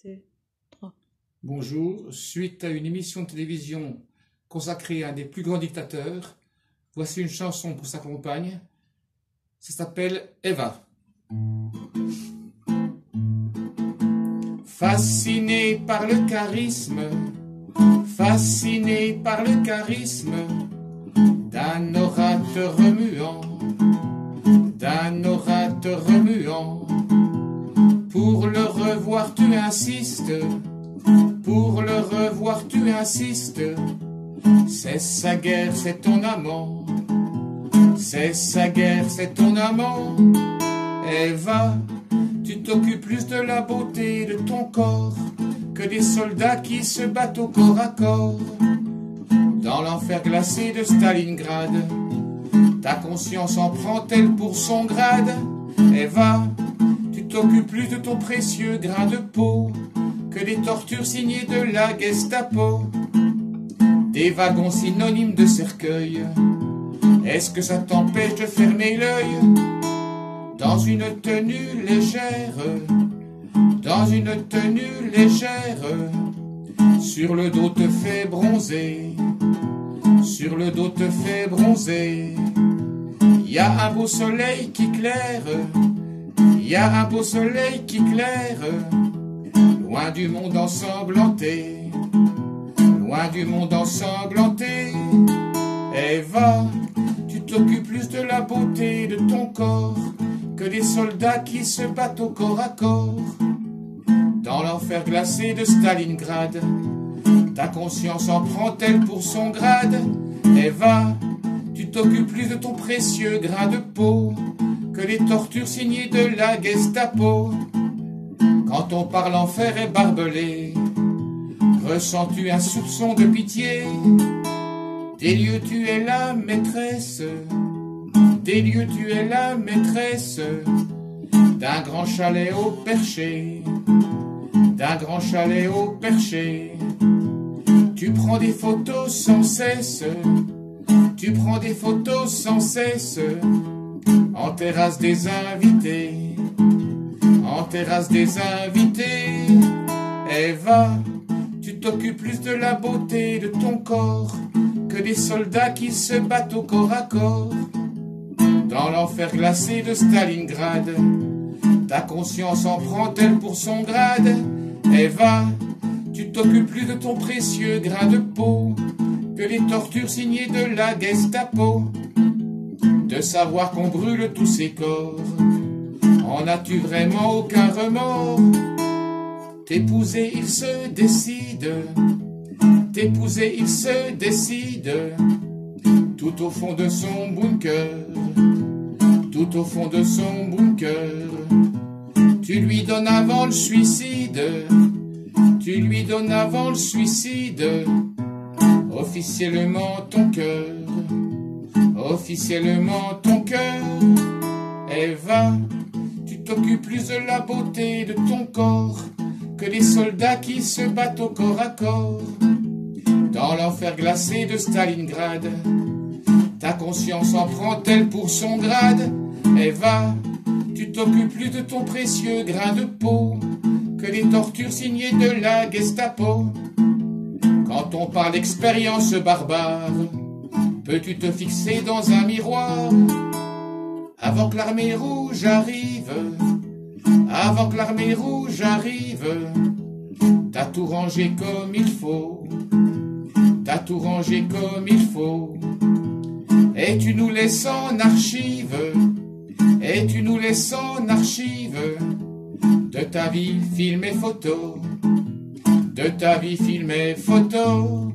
2, 3. Bonjour, suite à une émission de télévision consacrée à un des plus grands dictateurs, voici une chanson pour sa compagne. Ça s'appelle Eva. Fasciné par le charisme, fasciné par le charisme d'un orateur remuant, d'un orateur remuant. Pour le revoir tu insistes, pour le revoir tu insistes. C'est sa guerre, c'est ton amant, c'est sa guerre, c'est ton amant. Eva, tu t'occupes plus de la beauté de ton corps que des soldats qui se battent au corps à corps. Dans l'enfer glacé de Stalingrad, ta conscience en prend-elle pour son grade? Eva, tu t'occupes plus de ton précieux grain de peau que des tortures signées de la Gestapo. Des wagons synonymes de cercueil, est-ce que ça t'empêche de fermer l'œil? Dans une tenue légère, dans une tenue légère, sur le dos te fait bronzer, sur le dos te fait bronzer. Y a un beau soleil qui claire, y a un beau soleil qui claire, loin du monde ensanglanté, loin du monde ensanglanté. Eva, tu t'occupes plus de la beauté de ton corps que des soldats qui se battent au corps à corps. Dans l'enfer glacé de Stalingrad, ta conscience en prend-elle pour son grade? Eva, tu t'occupes plus de ton précieux grain de peau que les tortures signées de la Gestapo. Quand on parle enfer est barbelé, ressens-tu un soupçon de pitié? Des lieux tu es la maîtresse, des lieux tu es la maîtresse d'un grand chalet au perché, d'un grand chalet au perché. Tu prends des photos sans cesse, tu prends des photos sans cesse en terrasse des invités, en terrasse des invités. Eva, tu t'occupes plus de la beauté de ton corps que des soldats qui se battent au corps à corps. Dans l'enfer glacé de Stalingrad, ta conscience en prend-elle pour son grade? Eva, tu t'occupes plus de ton précieux grain de peau que les tortures signées de la Gestapo. De savoir qu'on brûle tous ces corps, en as-tu vraiment aucun remords? T'épouser il se décide, t'épouser il se décide, tout au fond de son bunker, tout au fond de son bunker. Tu lui donnes avant le suicide, tu lui donnes avant le suicide, officiellement ton cœur, officiellement ton cœur. Eva, tu t'occupes plus de la beauté de ton corps que les soldats qui se battent au corps à corps. Dans l'enfer glacé de Stalingrad, ta conscience en prend-elle pour son grade? Eva, tu t'occupes plus de ton précieux grain de peau que les tortures signées de la Gestapo. Quand on parle d'expérience barbare, peux-tu te fixer dans un miroir? Avant que l'armée rouge arrive, avant que l'armée rouge arrive, t'as tout rangé comme il faut, t'as tout rangé comme il faut. Et tu nous laisses en archive, et tu nous laisses en archive de ta vie film et photo, de ta vie film et photo.